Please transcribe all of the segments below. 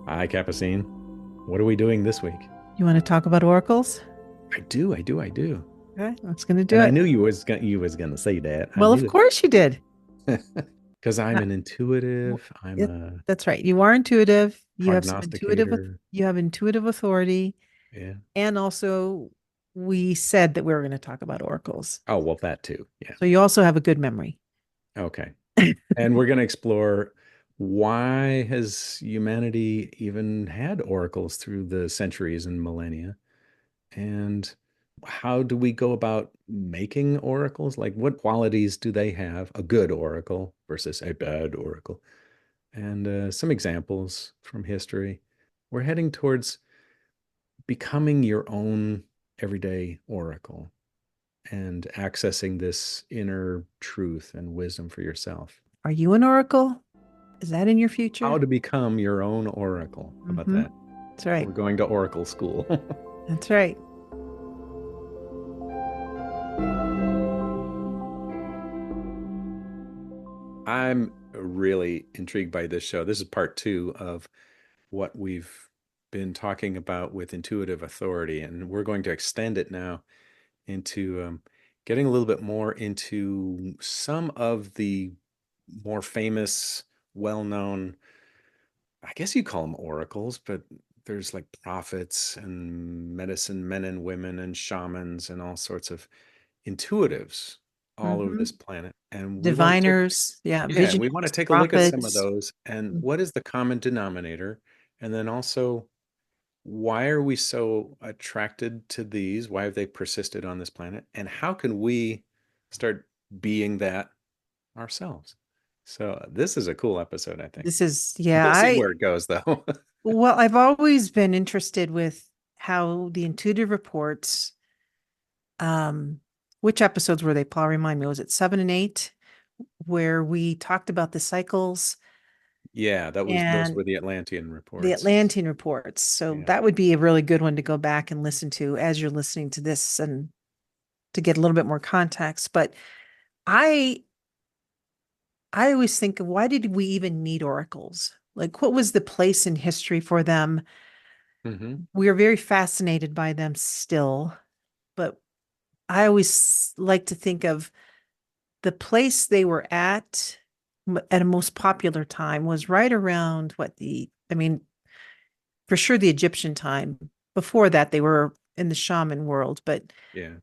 Hi, Capucine. What are we doing this week? You want to talk about oracles? I do. Okay, that's going to do And I it. knew you was gonna say that. I Well, of knew course you did. it. Because I'm Uh, an w- intuitive, I'm a that's right. You are intuitive. You have some prognosticator. you have intuitive authority, Yeah. and also we said that we were going to talk about oracles. Oh, well, that too. Yeah. So you also have a good memory. Okay. And we're gonna explore why has humanity even had oracles through the centuries and millennia? And how do we go about making oracles? Like, what qualities do they have? A good oracle versus a bad oracle? And some examples from history. We're heading towards becoming your own everyday oracle and accessing this inner truth and wisdom for yourself. Are you an oracle? Is that in your How future? to become your own oracle. How about Mm-hmm. that? That's right. We're going to oracle school. That's right. I'm really intrigued by this show. This is part two of what we've been talking about with intuitive authority, and we're going to extend it now into getting a little bit more into some of the more famous, well-known, I guess you call them oracles, but there's like prophets and medicine men and women and shamans and all sorts of intuitives all over Mm-hmm. this planet. And we want to take, Diviners, yeah, yeah, we want to visionaries, take a look at some of prophets. those and what is the common denominator? And then also, why are we so attracted to these? Why have they persisted on this planet? And how can we start being that ourselves? So this is a cool episode, I think. This is, yeah, We'll see where it goes, though. well, I've always been interested with how the intuitive reports, um, which episodes were they, Paul? Remind me, was it 7 and 8, where we talked about the cycles Yeah, those and were the Atlantean the reports. Atlantean reports? So Yeah. that would be a really good one to go back and listen to as you're listening to this and to get a little bit more context. But I I always think, why did we even need oracles? Like, what was the place in history for them? Hmm. We are very fascinated by them still, but I always like to think of the place they were at a most popular time was right around I mean, for sure the Egyptian time. Before that, they were in the shaman world, but Yeah.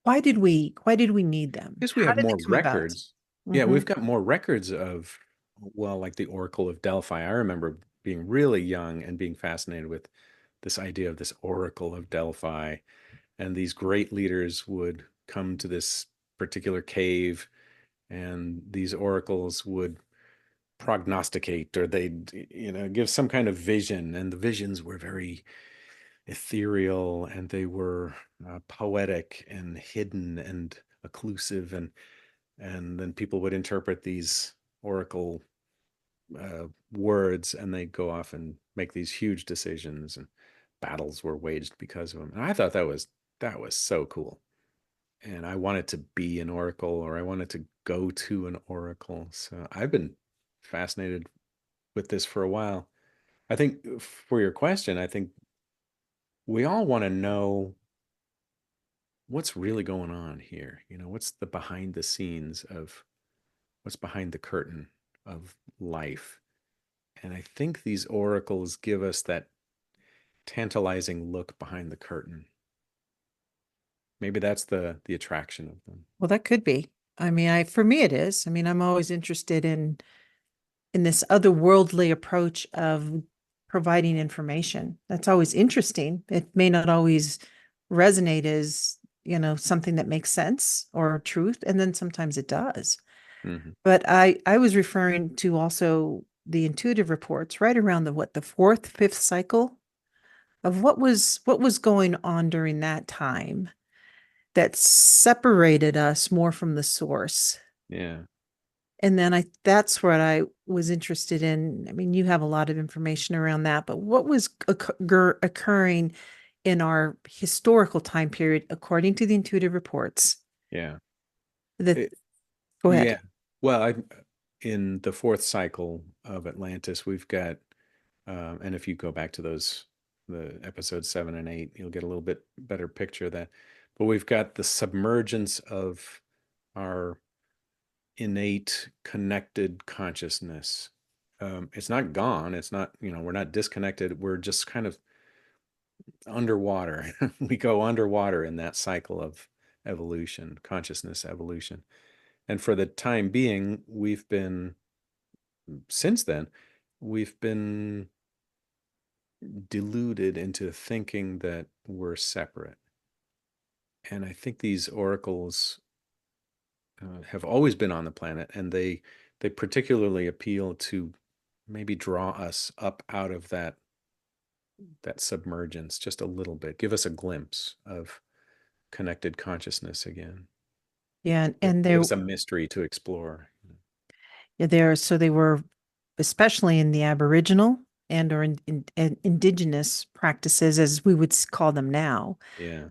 why did we need them? Guess we How have did they more come about? records. Yeah, Hmm. we've got more records of, well, like the Oracle of Delphi. I remember being really young and being fascinated with this idea of this Oracle of Delphi. And these great leaders would come to this particular cave, and these oracles would prognosticate or they'd, give some kind of vision. And the visions were very ethereal and they were poetic and hidden and occlusive, and then people would interpret these oracle words and they'd go off and make these huge decisions, and battles were waged because of them. And I thought that was so cool, and I wanted to be an oracle, or I wanted to go to an oracle. So I've been fascinated with this for a while. I think for your question, I think we all want to know what's really going on here. What's the behind the scenes of what's behind the curtain of life. And I think these oracles give us that tantalizing look behind the curtain. Maybe that's the attraction of them. Well, that could be. I mean, for me it is. I mean, I'm always interested in this otherworldly approach of providing information. That's always interesting. It may not always resonate as, something that makes sense or truth, and then sometimes it does. Hmm. But I was referring to also the intuitive reports right around the fourth, fifth cycle of what was going on during that time that separated us more from the source. Yeah. And then that's what I was interested in. I mean, you have a lot of information around that, but what was occurring in our historical time period, according to the intuitive reports? Yeah. That It, Go ahead. yeah. Well, in the fourth cycle of Atlantis, we've got And if you go back to the episode 7 and 8, you'll get a little bit better picture of that. But we've got the submergence of our innate connected consciousness. It's not gone. It's not, we're not disconnected. We're just kind of underwater. We go underwater in that cycle of evolution, consciousness evolution. And for the time being, since then, we've been deluded into thinking that we're separate. And I think these oracles have always been on the planet, and they particularly appeal to maybe draw us up out of that submergence just a little bit, give us a glimpse of connected consciousness again, Yeah, and give there, us a mystery to explore. yeah, there, so they were, especially in the Aboriginal and or in indigenous practices, as we would call them now. Yeah,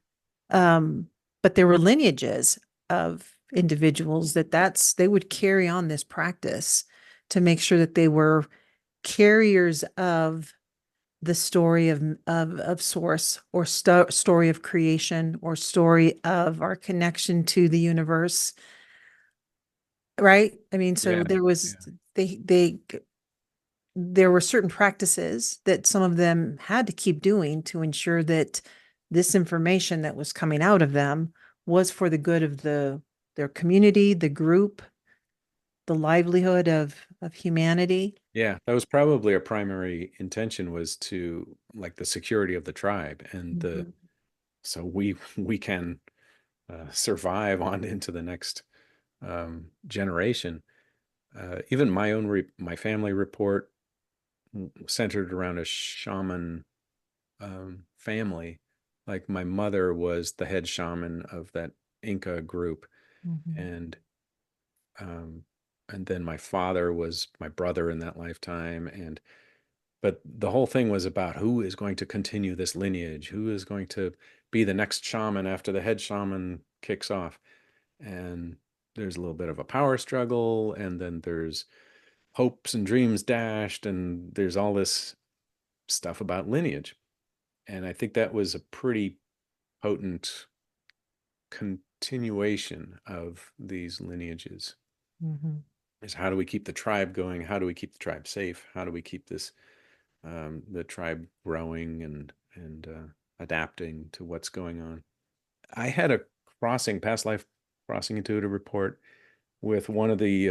Um, but there were lineages of individuals they would carry on this practice to make sure that they were carriers of the story of source or story of creation or story of our connection to the universe, right? I mean, so yeah, there was yeah, they there were certain practices that some of them had to keep doing to ensure that this information that was coming out of them was for the good of their community, the group, the livelihood of humanity. yeah. That was probably a primary intention, was to, like, the security of the tribe, and the Mhm. so we can survive on into the next generation. Even my family report centered around a shaman family. Like, my mother was the head shaman of that Inca group, Mhm. and um, and then my father was my brother in that lifetime, and but the whole thing was about who is going to continue this lineage, who is going to be the next shaman after the head shaman kicks off. And there's a little bit of a power struggle, and then there's hopes and dreams dashed, and there's all this stuff about lineage. And I think that was a pretty potent continuation of these lineages, Mhm. is how do we keep the tribe going, how do we keep the tribe safe, how do we keep this the tribe growing and adapting to what's going on. I had a past life crossing intuitive report with one of the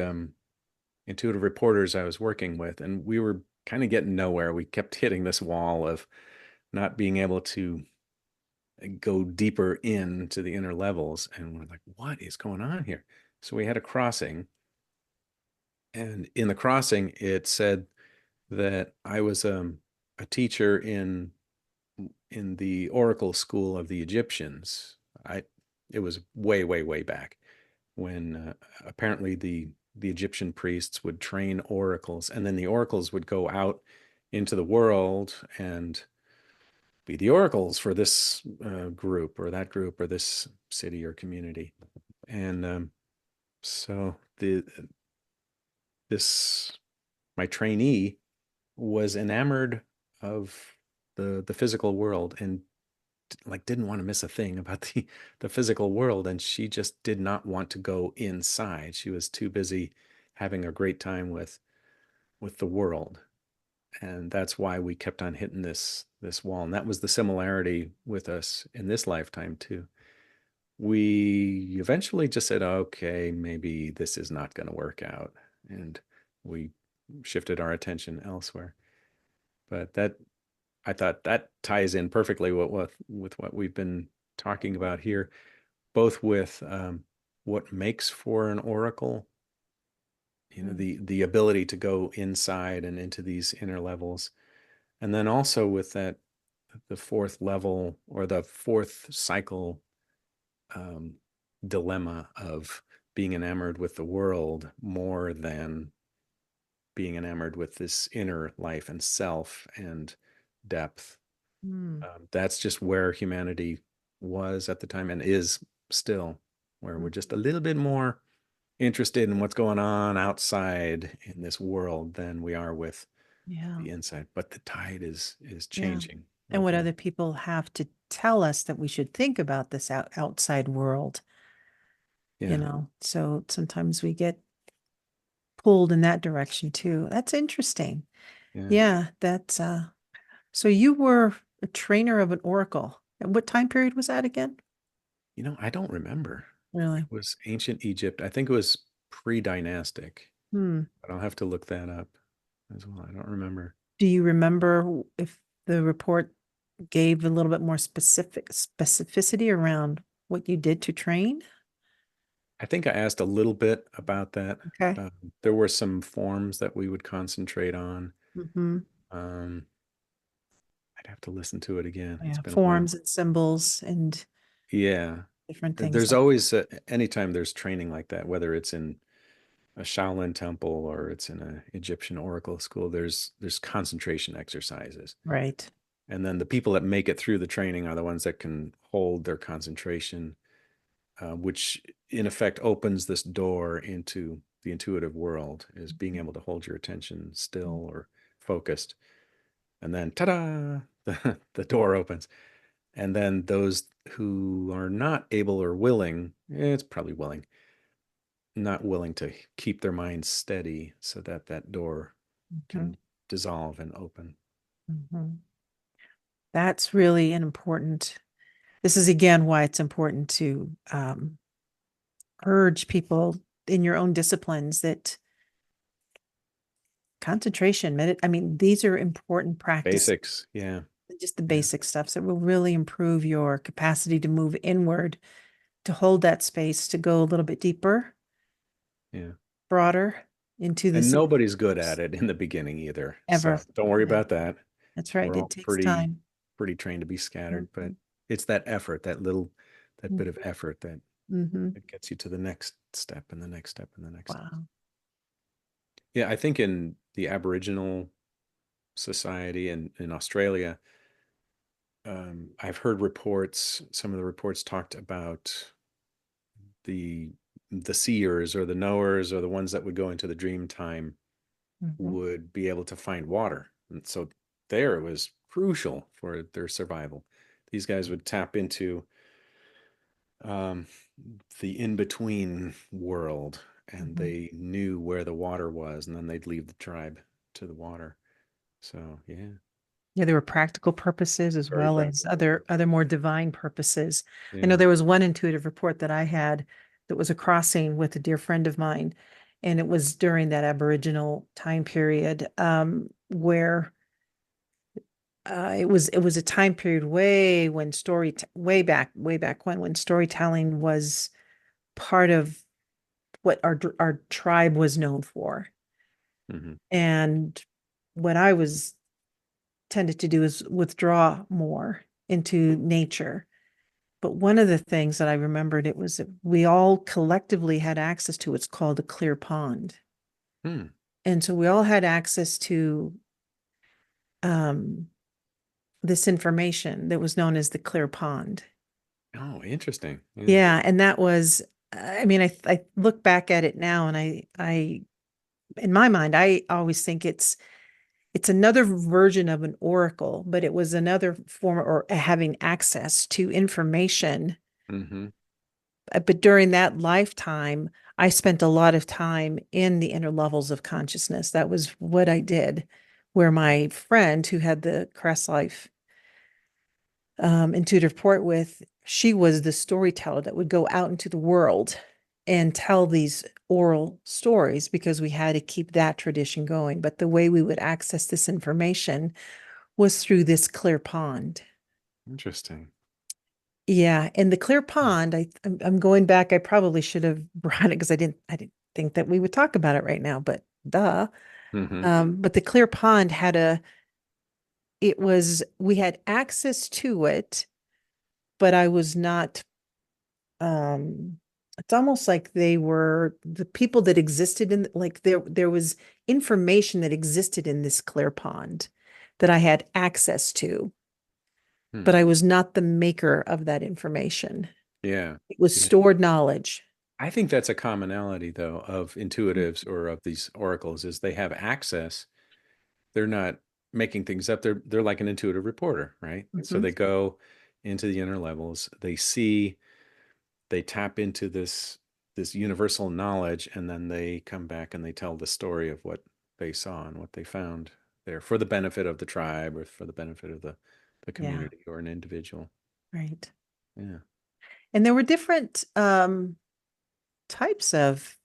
intuitive reporters I was working with, and we were kind of getting nowhere. We kept hitting this wall of not being able to go deeper into the inner levels, and we're like, what is going on here? So we had a crossing, and in the crossing it said that I was a teacher in the oracle school of the Egyptians. I It was way, way, way back when apparently the Egyptian priests would train oracles, and then the oracles would go out into the world and be the oracles for this group or that group or this city or community. And so the this my trainee was enamored of the physical world, and like didn't want to miss a thing about the physical world, and she just did not want to go inside. She was too busy having a great time with the world. And that's why we kept on hitting this wall. And that was the similarity with us in this lifetime too. We eventually just said, okay, maybe this is not going to work out, and we shifted our attention elsewhere. But that I thought that ties in perfectly with what we've been talking about here, both with what makes for an oracle, the ability to go inside and into these inner levels, and then also with that the fourth level or the fourth cycle um, dilemma of being enamored with the world more than being enamored with this inner life and self and depth. Mm. That's just where humanity was at the time and is still, where we're just a little bit more interested in what's going on outside in this world than we are with Yeah. the inside, but the tide is Yeah. changing, And what opening. other people have to tell us that we should think about this outside world, Yeah, So sometimes we get pulled in that direction too. That's interesting. yeah. Yeah, that's so you were a trainer of an oracle. And what time period was that again? I don't remember. It Really? was ancient Egypt. I think it was pre-dynastic, Hmm. but I'll have to look that up as well. I don't remember. Do you remember if the report gave a little bit more specificity around what you did to train? I think I asked a little bit about that. Okay. Um, there were some forms that we would concentrate on. Mm-hmm. Um, I'd have to listen to it again. It's Yeah, been a while. forms and symbols and Yeah. different things There's like always, anytime there's training like that, whether it's in a Shaolin temple or it's in an Egyptian oracle school, there's concentration exercises. right. And then the people that make it through the training are the ones that can hold their concentration, which in effect opens this door into the intuitive world, is being able to hold your attention still or focused. And then ta-da, the door opens. And then those who are not able or willing, it's probably willing, not willing to keep their minds steady so that that door Mm-hmm. can dissolve and open. Mm-hmm. That's really an important. This is again why it's important to urge people in your own disciplines that concentration, I mean, these are important practices, Basics. Yeah. just the Yeah. basic stuff that will really improve your capacity to move inward, to hold that space, to go a little bit deeper, Yeah. broader into And this nobody's good at it in the beginning either. ever. So don't worry Yeah, about that. that's right. We're It all takes pretty, time. pretty trained to be scattered, but Mhm. it's that effort, that bit of effort Mm-hmm. that gets you to the next step and the next step and the next step. Wow. Yeah. I think in the Aboriginal society in Australia, I've heard reports, some of the reports talked about the the seers or the knowers or the ones that would go into the dream time Mm-hmm. would be able to find water. And so there it was crucial for their survival. These guys would tap into um, the in between world and Mm-hmm. they knew where the water was, and then they'd leave the tribe to the water. So, yeah, Yeah, there were practical purposes as very well as practical. other more divine purposes. I know Yeah. there was one intuitive report that I had that was a crossing with a dear friend of mine, and it was during that Aboriginal time period where it was a time period way back when storytelling was part of what our tribe was known for. Hmm. And what I was tended to do is withdraw more into nature. But one of the things that I remembered, it was that we all collectively had access to what's called a clear pond. Hmm. And so we all had access to um, this information that was known as the clear pond. Oh, interesting. Yeah. Yeah, and that was, I mean, I look back at it now, and in my mind, I always think it's another version of an oracle, but it was another form or having access to information. Hmm. But during that lifetime, I spent a lot of time in the inner levels of consciousness. That was what I did. Where my friend who had the Crest Life intuitive port with, she was the storyteller that would go out into the world and tell these oral stories because we had to keep that tradition going. But the way we would access this information was through this clear pond. Interesting. Yeah, and the clear pond, I'm going back. I probably should have brought it because I didn't think that we would talk about it right now, but duh. Hmm. But the clear pond had we had access to it, but I was not it's almost like they were the people that existed in, like, there was information that existed in this clear pond that I had access to, Hmm. but I was not the maker of that information. Yeah. It was Yeah. stored knowledge. I think that's a commonality, though, of Mm. intuitives or of these oracles is they have access. they're not making things up. They're like an intuitive reporter, right? So Mhm. they go into the inner levels, they see, they tap into this universal knowledge, and then they come back and they tell the story of what they saw and what they found there for the benefit of the tribe or for the benefit of the Yeah, community or an individual. right. Yeah. And there were different types of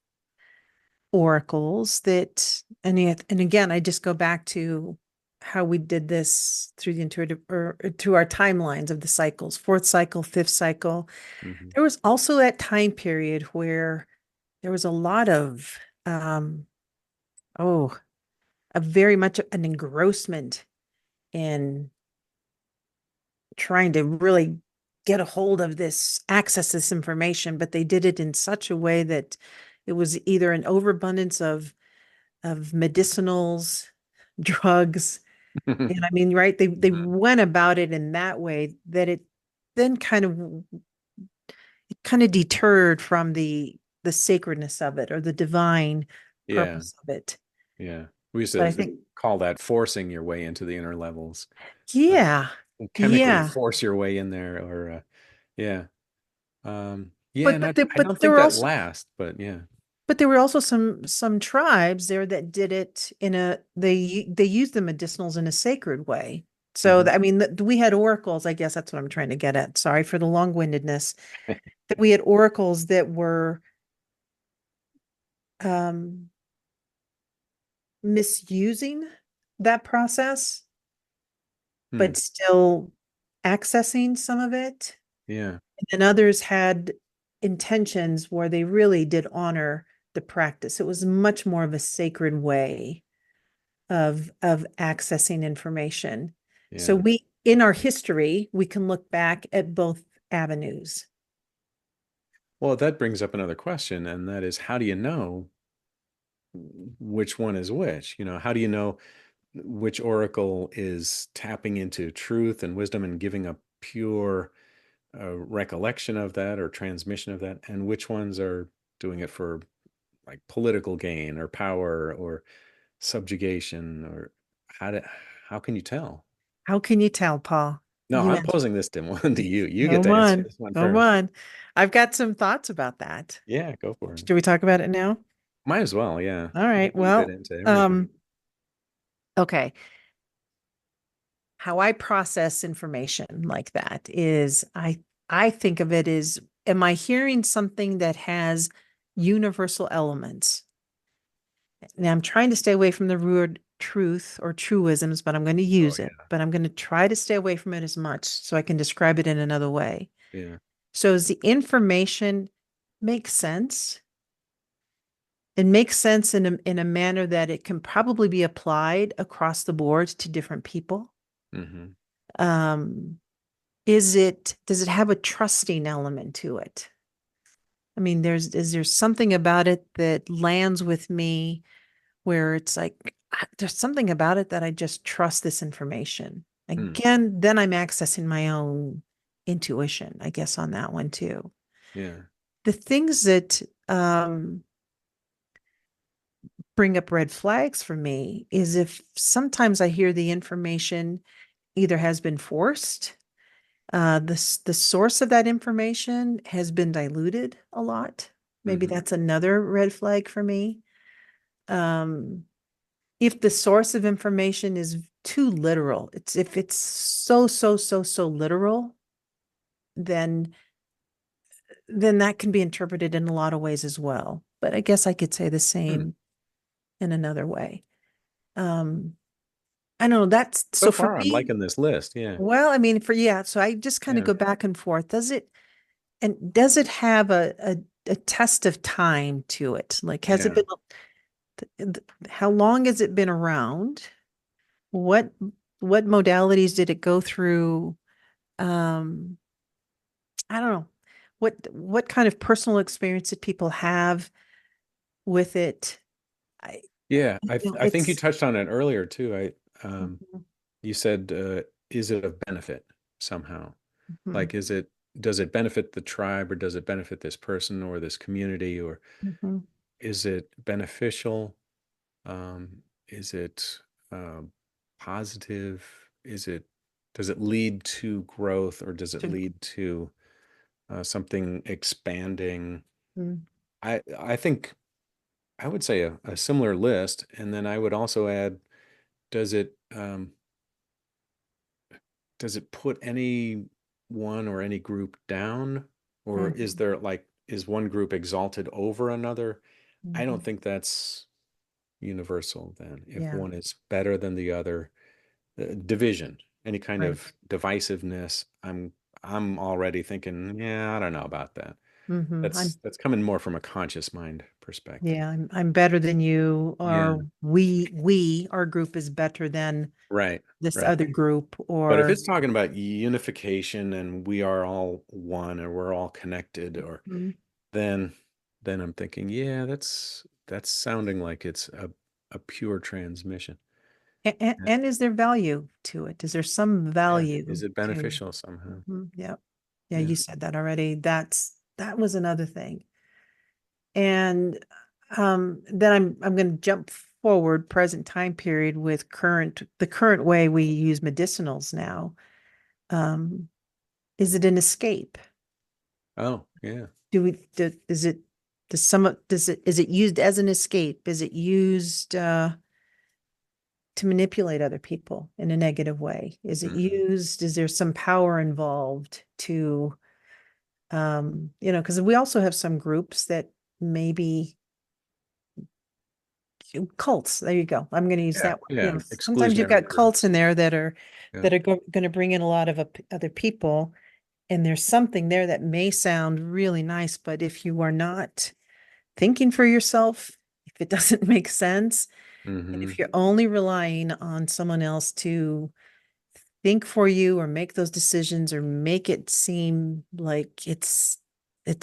oracles that, and again, I just go back to how we did this through the intuitive or through our timelines of the cycles, fourth cycle, fifth cycle. Hmm. There was also that time period where there was a lot of, um, oh, a very much an engrossment in trying to really get a hold of this, access this information, but they did it in such a way that it was either an overabundance of medicinals, drugs. And I mean, right, they went about it in that way that it then kind of deterred from the sacredness of it or the divine Yeah. purpose of it. Yeah. We used But I to think, call that forcing your way into the inner levels. Uh, yeah, Chemically yeah. force your way in there, or yeah. Yeah, But and but there, I don't but there think were that also lasts, but yeah. but there were also some tribes there that did it in a they used the medicinals in a sacred way. So Hmm. I mean, we had oracles. I guess that's what I'm trying to get at. Sorry for the long-windedness. That we had oracles that were um, misusing that process, Hmm. but still accessing some of it. Yeah. And others had intentions where they really did honor the practice. It was much more of a sacred way of accessing information. So Yeah. we in our history, we can look back at both avenues. Well, that brings up another question, and that is, how do you know which one is which? How do you know which oracle is tapping into truth and wisdom and giving a pure recollection of that or transmission of that, and which ones are doing it for like political gain or power or subjugation, or how do, how can you tell? How can you tell, Paul? No, You I'm answer. posing this one to you. You get Go to answer on. this one Go first. on. I've got some thoughts about that. Yeah, go for it. Should we talk about it now? Might as well. Yeah, All we right. get a little bit Well, into everything. okay. How I process information like that is I think of it as, am I hearing something that has universal elements? Now I'm trying to stay away from the word truth or truisms, but I'm going to Oh use it. yeah, But I'm going to try to stay away from it as much so I can describe it in another way. yeah. So as the information makes sense, it makes sense in a manner that it can probably be applied across the board to different people. Hmm. Um, does it have a trusting element to it? I mean, is there something about it that lands with me where it's like there's something about it that I just trust this information. Mm, Again, then I'm accessing my own intuition, I guess, on that one too. yeah. The things that bring up red flags for me is if sometimes I hear the information either has been forced, the source of that information has been diluted a lot. Maybe Hmm. that's another red flag for me. Um, if the source of information is too literal, if it's so literal, then that can be interpreted in a lot of ways as well. But I guess I could say the Mm. same in another way. Um, I don't know. That's so So for far, I'm me. liking this list. Yeah, Well, I mean, yeah. So I just kind of yeah, go back and forth. Does it have a test of time to it? Like, has it yeah, been, how long has it been around? What what modalities did it go through? Um, I don't know. What kind of personal experience did people have with it? I, yeah. I think you it's touched on it earlier too. Mhm, You said, is it of benefit somehow? mhm, Like, does it benefit the tribe, or does it benefit this person or this community, or mhm. is it beneficial? Is it? positive? Is it, does it lead to growth, or does it To- lead to something expanding? Mm, I think I would say a similar list, and then I would also add, does it does it put any one or any group down, or is mhm, there like, is one group exalted over another? I don't mhm. think that's universal then. If Yeah. one is better than the other, division, any kind Right. of divisiveness, I'm already thinking, yeah, I don't know about that. I'm That's coming more from a conscious mind perspective. Yeah, I'm better than you, Yeah, or our group is better than right, this right. other group, But if or it's talking about unification and we are all one, or we're all connected, or Mhm. then I'm thinking, yeah, that's sounding like it's a pure transmission. Yeah. And is there value to it? Is there some Yeah. value Is it to? beneficial somehow? Yeah. Yeah, Yeah. you said that already. That was another thing. And then I'm going to jump forward present time period with the current way we use medicinals now. Um, is it an escape? Oh, yeah. Is it, is it used as an escape? Is it used to manipulate other people in a negative way? Is it Hmm. used, is there some power involved to, because we also have some groups that maybe cults. There you go. I'm going to use Yeah. that word. Yeah. Sometimes you've Exclusionary got cults in groups. there Yeah. that are going to bring in a lot of other people, and there's something there that may sound really nice, but if you are not thinking for yourself, if it doesn't make sense, and Hmm. if you're only relying on someone else to think for you or make those decisions or make it seem like it's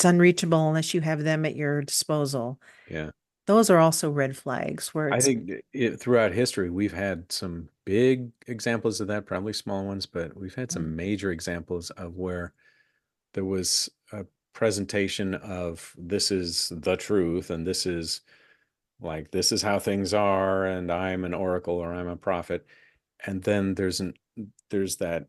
unreachable unless you have them at your disposal. Yeah. Those are also red flags where I it's think throughout history, we've had some big examples of that, probably small ones, but we've had some major examples of where there was a presentation of, this is the truth, and this is like, this is how things are, and I'm an oracle or I'm a prophet. And then there's that,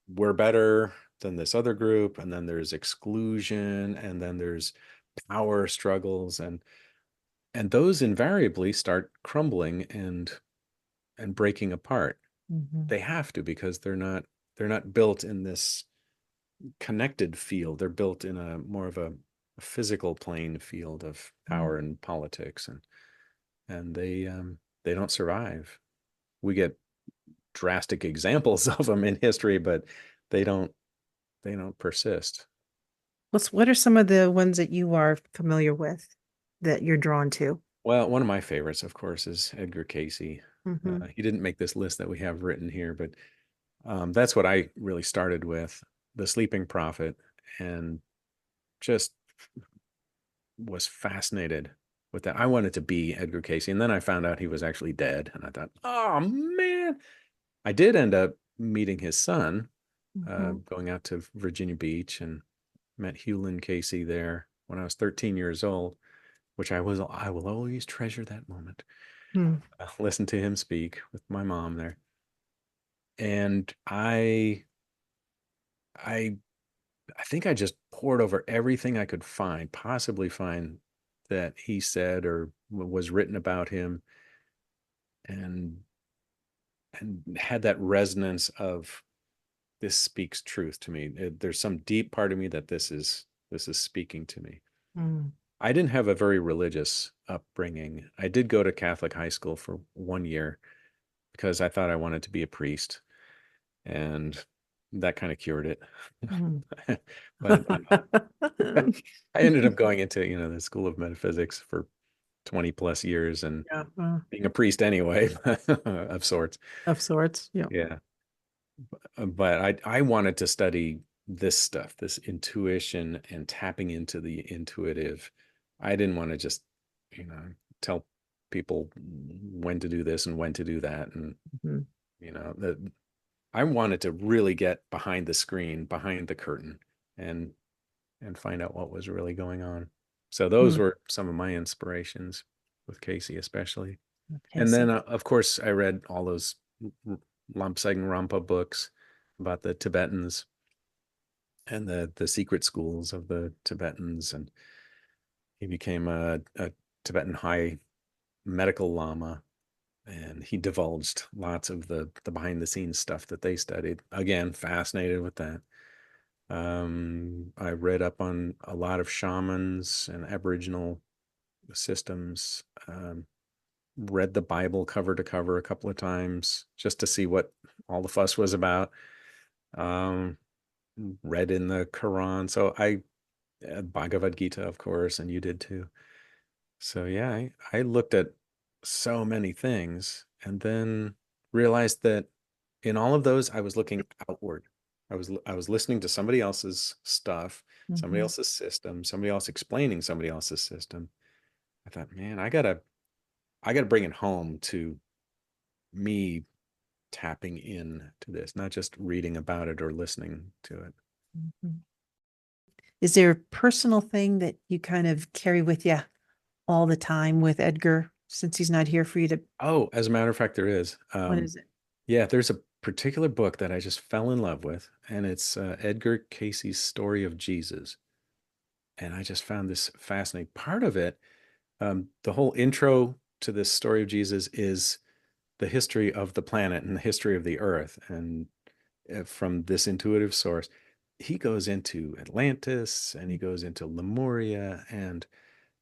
we're better than this other group, and then there's exclusion, and then there's power struggles, and those invariably start crumbling and breaking apart. Mhm, They have to, because they're not built in this connected field. They're built in a more of a physical plane field of mhm, power and politics, and they don't survive. We get drastic examples of them in history, but they don't they don't persist. what are some of the ones that you are familiar with that you're drawn to? Well, one of my favorites, of course, is Edgar Cayce. Hmm. He didn't make this list that we have written here, but that's what I really started with, The Sleeping Prophet, and just was fascinated with that. I wanted to be Edgar Cayce, and then I found out he was actually dead, and I thought, oh man. I did end up meeting his son, Hmm. going out to Virginia Beach, and met Hewlin Casey there when I was 13 years old, which I will always treasure that moment. Hmm. Listen to him speak with my mom there, and I I think I just poured over everything I could find, possibly find, that he said or was written about him, and had that resonance of, this speaks truth to me. There's some deep part of me that this is speaking to me. Hmm. I didn't have a very religious upbringing. I did go to Catholic high school for 1 year because I thought I wanted to be a priest, and that kind of cured it. Hmm. But I ended up going into, the School of Metaphysics for 20 plus years, and Yeah, being a priest anyway, of sorts. of sorts. Yeah. Yeah. But I wanted to study this stuff, this intuition and tapping into the intuitive. I didn't want to just, tell people when to do this and when to do that. And, Mhm. that I wanted to really get behind the screen, behind the curtain, and find out what was really going on. So those Hmm. were some of my inspirations with Casey, especially. Okay, And so then, of course, I read all those Lomseng Rampa books about the Tibetans and the secret schools of the Tibetans, and he became a Tibetan high medical lama, and he divulged lots of the behind the scenes stuff that they studied. Again, fascinated with that. I read up on a lot of shamans and Aboriginal systems. Read the Bible cover to cover a couple of times just to see what all the fuss was about. Um, Read in the Quran. So I, Bhagavad Gita, of course, and you did too. So yeah, I looked at so many things and then realized that in all of those, I was looking outward. I was listening to somebody else's stuff, somebody Mhm. else's system, somebody else explaining somebody else's system. I thought, man, I gotta bring it home to me tapping in to this, not just reading about it or listening to it. Mhm. Is there a personal thing that you kind of carry with you all the time with Edgar since he's not here for you to, Oh, as a matter of fact, there is. what is it? Yeah, there's a particular book that I just fell in love with, and it's Edgar Casey's Story of Jesus. And I just found this fascinating. Part of it, the whole intro to this story of Jesus is the history of the planet and the history of the earth. And from this intuitive source, he goes into Atlantis and he goes into Lemuria and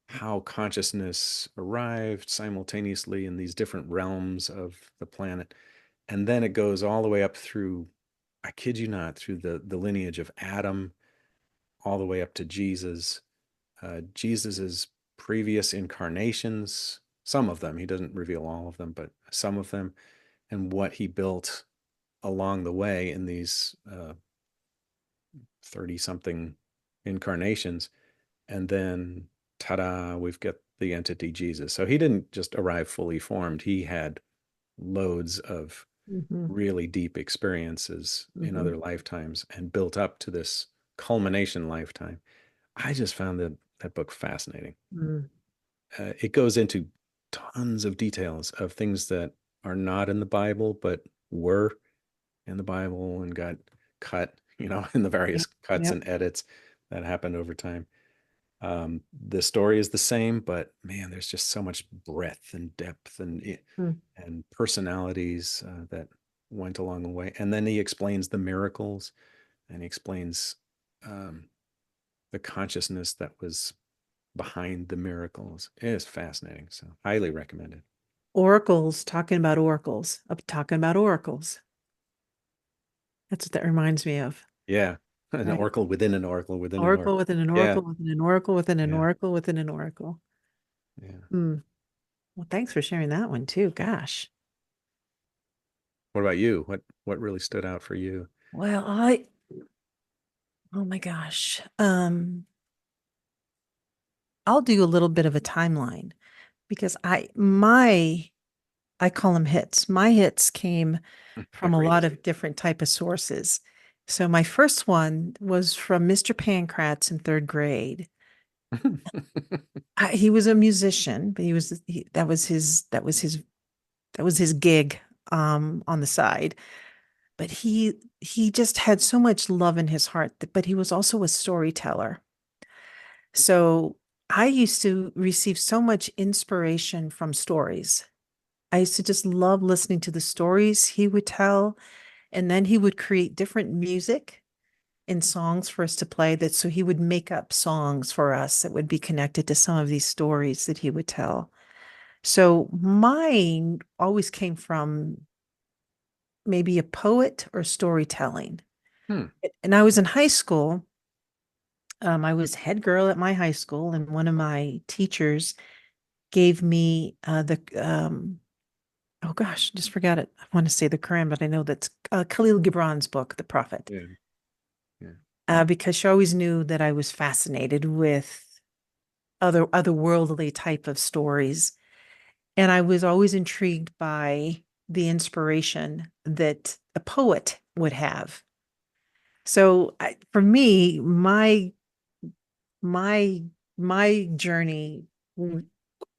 how consciousness arrived simultaneously in these different realms of the planet. And then it goes all the way up through, I kid you not, through the lineage of Adam, all the way up to Jesus, Jesus's previous incarnations, some of them, he doesn't reveal all of them, but some of them, and what he built along the way in these 30 something incarnations. And then, ta da, we've got the entity Jesus. So he didn't just arrive fully formed, he had loads of Mhm. really deep experiences in Mhm. other lifetimes and built up to this culmination lifetime. I just found that book fascinating. Mm. It goes into tons of details of things that are not in the Bible, but were in the Bible and got cut, in the various Yep. cuts Yep. and edits that happened over time. The story is the same, but man, there's just so much breadth and depth Mm. and personalities that went along the way. And then he explains the miracles and he explains um, the consciousness that was behind the miracles. It is fascinating. So highly recommended. Oracles, talking about oracles, talking about oracles. That's what that reminds me of, Yeah. An right? oracle within an oracle within an Oracle oracle. within an Yeah. oracle within an oracle within an Yeah. oracle within an oracle. Yeah. Hmm. Well, thanks for sharing that one too. Gosh. What about you? What really stood out for you? Well, oh my gosh. I'll do a little bit of a timeline because I call them hits. My hits came from a Great. lot of different type of sources. So my first one was from Mr. Pancratz in third grade. He was a musician, but that was his gig on the side. But he just had so much love in his heart, but he was also a storyteller. So I used to receive so much inspiration from stories. I used to just love listening to the stories he would tell, and then he would create different music and songs for us to play that so he would make up songs for us that would be connected to some of these stories that he would tell. So mine always came from maybe a poet or storytelling. Hmm. And I was in high school. I was head girl at my high school, and one of my teachers gave me the oh gosh, just forgot it. I want to say the Quran, but I know that's Khalil Gibran's book, The Prophet, Yeah. Yeah. because she always knew that I was fascinated with otherworldly type of stories, and I was always intrigued by the inspiration that a poet would have. So for me, my my journey,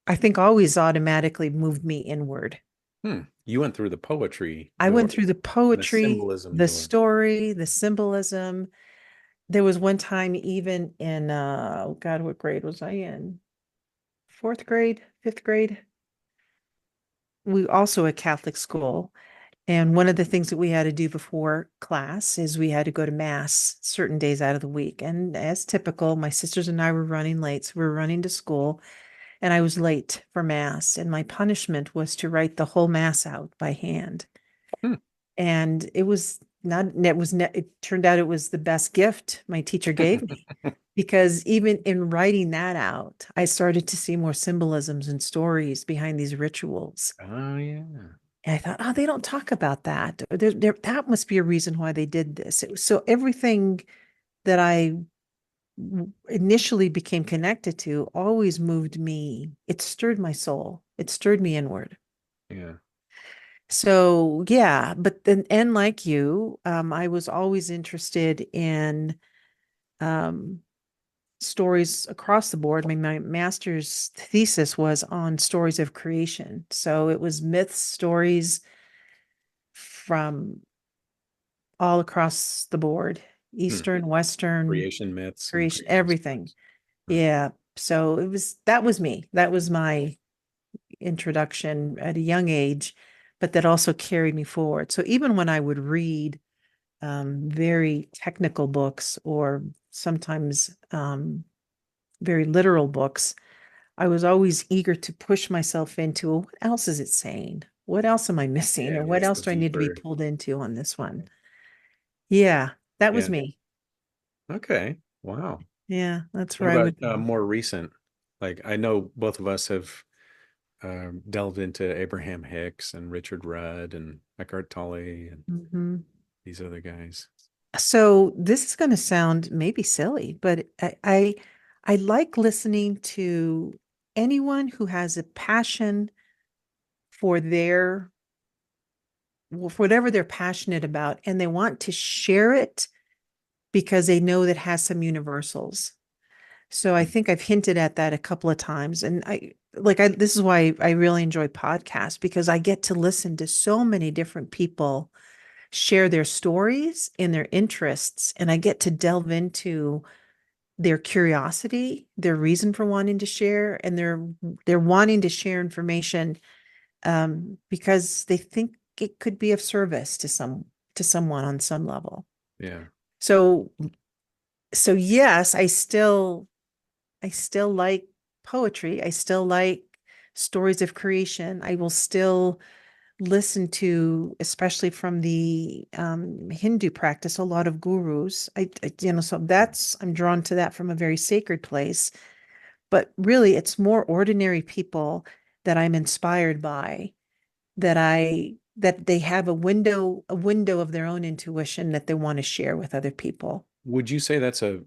I think, always automatically moved me inward. Hmm. You went through the poetry I went door through the and the poetry, symbolism the door. story, the symbolism. There was one time even in oh God, what grade was I in? Fourth grade, fifth grade. We also a Catholic school. And one of the things that we had to do before class is we had to go to mass certain days out of the week. And as typical, my sisters and I were running late. So we were running to school and I was late for mass. And my punishment was to write the whole mass out by hand. Hmm. And it was not, it turned out it was the best gift my teacher gave me because even in writing that out, I started to see more symbolisms and stories behind these rituals. Oh yeah. And I thought, oh, they don't talk about that. That must be a reason why they did this. So everything that I initially became connected to always moved me. It stirred my soul. It stirred me inward. Yeah. So yeah, but then and like you, I was always interested in um, stories across the board. I mean, my master's thesis was on stories of creation. So it was myths, stories from all across the board, Hmm. Eastern, Western, Creation myths and creation, creation everything. stories. Huh. Yeah. So that was me. That was my introduction at a young age, but that also carried me forward. So even when I would read very technical books or sometimes very literal books, I was always eager to push myself into, well, what else is it saying? What else am I missing? Yeah, Or what what's the else do I need to be deeper? pulled into on this one? Yeah, that was Yeah. me. Okay. Wow. Yeah, that's What where I about would go. more recent? Like I know both of us have delved into Abraham Hicks and Richard Rudd and Eckhart Tolle and Mhm. these other guys. So this is going to sound maybe silly, but I like listening to anyone who has a passion for their for whatever they're passionate about, and they want to share it because they know that has some universals. So I Hmm. think I've hinted at that a couple of times, and I this is why I really enjoy podcasts because I get to listen to so many different people share their stories and their interests, and I get to delve into their curiosity, their reason for wanting to share, and they're wanting to share information because they think it could be of service to someone on some level. Yeah. So so yes, I still like poetry. I still like stories of creation. I will still listen to, especially from the Hindu practice, a lot of gurus. So I'm drawn to that from a very sacred place. But really, it's more ordinary people that I'm inspired by, that they have a window of their own intuition that they want to share with other people. Would you say that's a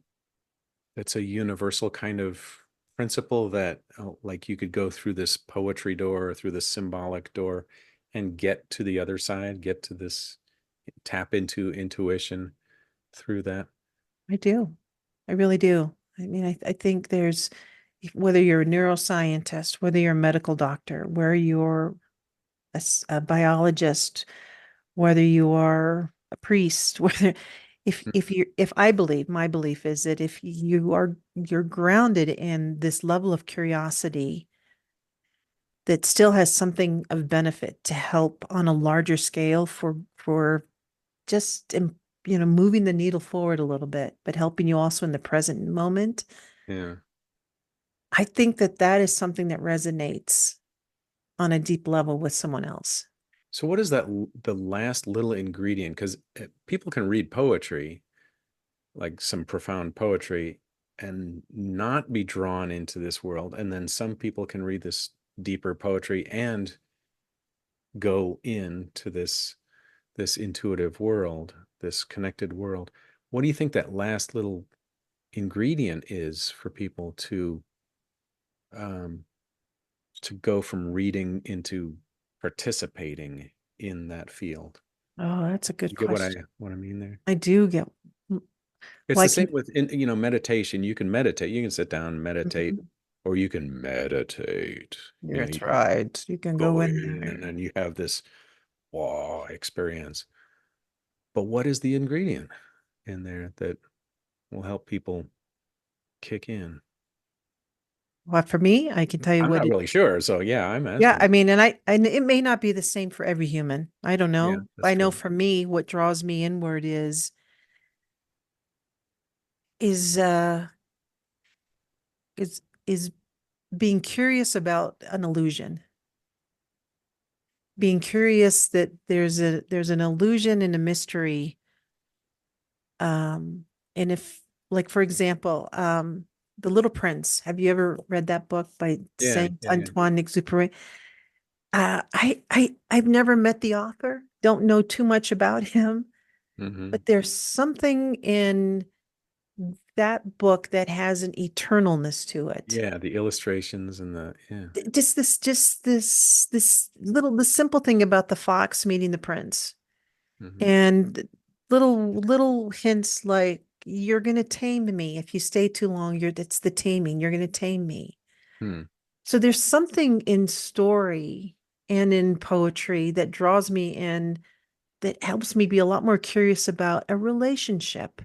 universal kind of principle that like you could go through this poetry door or through this symbolic door and get to the other side, get to this tap into intuition through that? I do. I really do. I mean, I think there's, whether you're a neuroscientist, whether you're a medical doctor, whether you're a biologist, whether you are a priest, whether if I believe, my belief is that if you're grounded in this level of curiosity that still has something of benefit to help on a larger scale for just moving the needle forward a little bit, but helping you also in the present moment. Yeah. I think that that is something that resonates on a deep level with someone else. So what is that the last little ingredient? Because people can read poetry, like some profound poetry, and not be drawn into this world. And then some people can read this deeper poetry and go into this intuitive world, this connected world. What do you think that last little ingredient is for people um, to go from reading into participating in that field? Oh, that's a good You get question. what I mean there? I do get It's the like same with meditation. You can meditate. You can sit down and meditate, Mhm. or you can meditate. You That's can right. You can go go in in, there. and then you have this. wow experience. But what is the ingredient in there that will help people kick in? Well, for me, I can tell you I'm what not it, really sure. So yeah, I'm yeah, asking. I mean, and it may not be the same for every human. I don't Yeah, know. that's I know true. for me, what draws me inward is is being curious about an illusion. Being curious that there's an illusion and a mystery. And if, like, for example, The Little Prince, have you ever read that book by Yeah, Saint yeah, yeah. Antoine Exupéry? I've never met the author, don't know too much about him, Hmm. but there's something in that book that has an eternalness to it. Yeah, the illustrations and the yeah. Just this little, the simple thing about the fox meeting the prince, Hmm. and little hints like you're going to tame me if you stay too long. It's the taming. You're going to tame me. Hmm. So there's something in story and in poetry that draws me in, that helps me be a lot more curious about a relationship,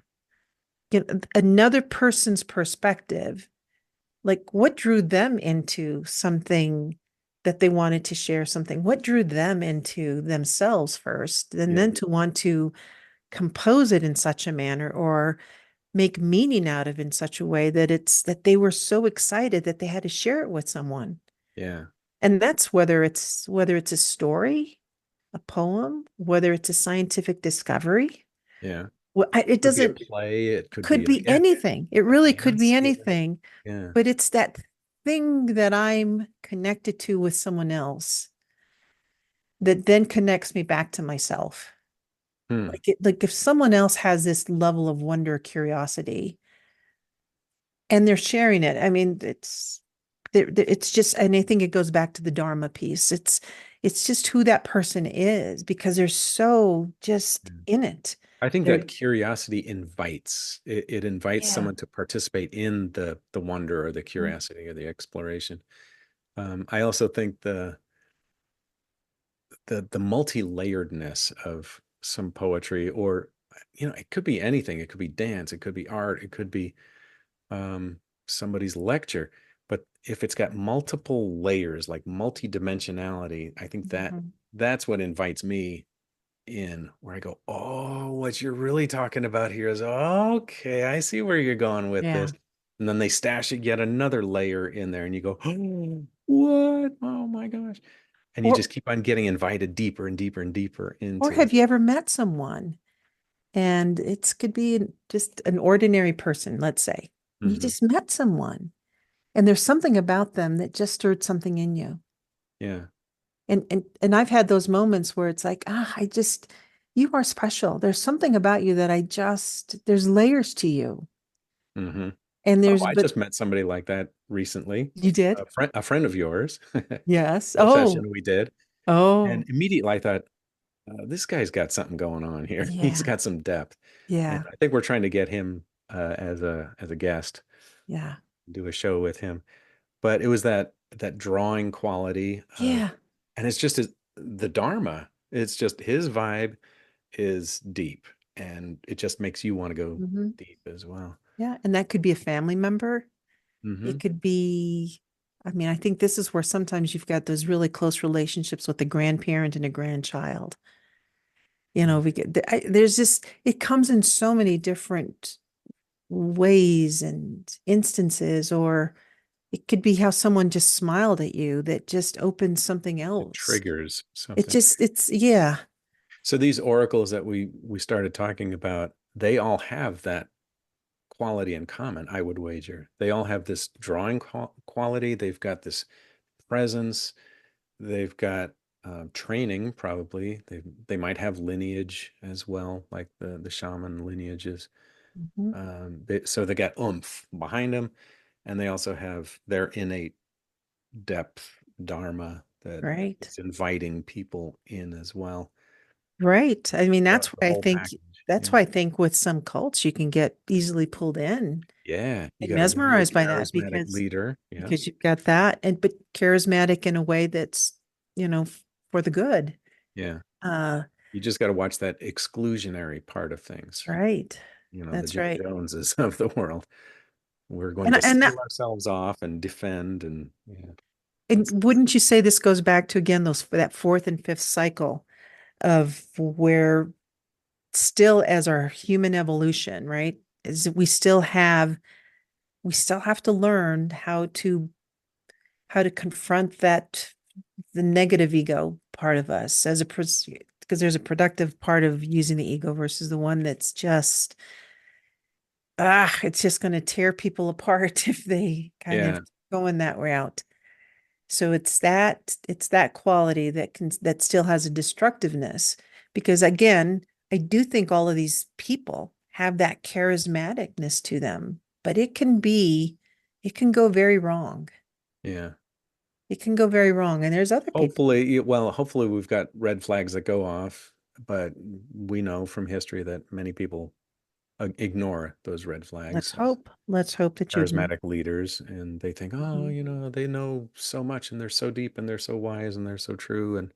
another person's perspective, like what drew them into something that they wanted to share, something, what drew them into themselves first, and Yeah, then to want to compose it in such a manner or make meaning out of in such a way that it's that they were so excited that they had to share it with someone. yeah, And that's whether it's a story, a poem, whether it's a scientific discovery. yeah. Well, it Could be a doesn't, play. It it could could be a be yeah, anything. It a really could be dance. Yeah, anything, yeah. but it's that thing that I'm connected to with someone else that then connects me back to myself. Hmm. Like if someone else has this level of wonder, curiosity, and they're sharing it, I mean, it's just, and I think it goes back to the dharma piece. It's just who that person is because they're so just Yeah. in it. I think They're, that curiosity invites it invites yeah. someone to participate in the wonder or the Mm. curiosity or the exploration. I also think the multi-layeredness of some poetry, or it could be anything. It could be dance, it could be art, it could be um, somebody's lecture. But if it's got multiple layers, like multi-dimensionality, I think Mhm. that's what invites me in, where I go, oh, what you're really talking about here is okay, I see where you're going with Yeah. this. And then they stash it yet another layer in there, and you go, oh, what? Oh my gosh. And you Or just keep on getting invited deeper and deeper and deeper or into it. have you ever met someone, and it could be just an ordinary person, let's say. You Hmm. just met someone and there's something about them that just stirred something in you. Yeah. And I've had those moments where it's like, I just, you are special. There's something about you that there's layers to you. Hmm. And Oh, there's, I but just met somebody like that recently. you did? A friend of yours, Yes. a Oh, session we did, and oh, immediately I thought, this guy's got something going on here. He's yeah, got some depth, and yeah, I think we're trying to get him as a guest, yeah, do a show with him. But it was that drawing quality of, yeah. and it's just the Dharma. It's just his vibe is deep, and it just makes you want to go Hmm. deep as well. Yeah. And that could be a family member. Hmm. It could be, I mean, I think this is where sometimes you've got those really close relationships with a grandparent and a grandchild. Yeah. There's just, it comes in so many different ways and instances, or it could be how someone just smiled at you that just opened something It else. triggers It something. just, it's, yeah. So these oracles that we started talking about, they all have that quality in common, I would wager. They all have this drawing quality. They've got this presence. They've got training, probably. They might have lineage as well, like the shaman lineages. Mhm. So they got oomph behind them, and they also have their innate depth, dharma, that Right. is inviting people in as well. Right. I mean, The whole package. that's Yeah. why I think with some cults you can get easily pulled in Yeah. You and got a really mesmerized by that charismatic leader. Yeah. because you've got that, and but charismatic in a way that's, for the good. Yeah. Uh, You just got to watch that exclusionary part of things. that's right. The That's Jim right. Joneses of the world. We're going And to and seal ourselves off and defend, and yeah, and that's wouldn't you say this goes back to again those that fourth and fifth cycle of where still as our human evolution, right? Is we still have to learn how to confront that the negative ego part of us as a because there's a productive part of using the ego versus the one that's just it's just going to tear people apart if they kind of yeah, go in that route. So it's that quality that still has a destructiveness because again, I do think all of these people have that charismaticness to them, but it can go very wrong. yeah. It can go very wrong. And there's other people. Hopefully we've got red flags that go off, but we know from history that many people ignore those red flags. Let's hope that you ignore. Charismatic leaders, and they think, oh, Mhm. they know so much and they're so deep and they're so wise and they're so true, and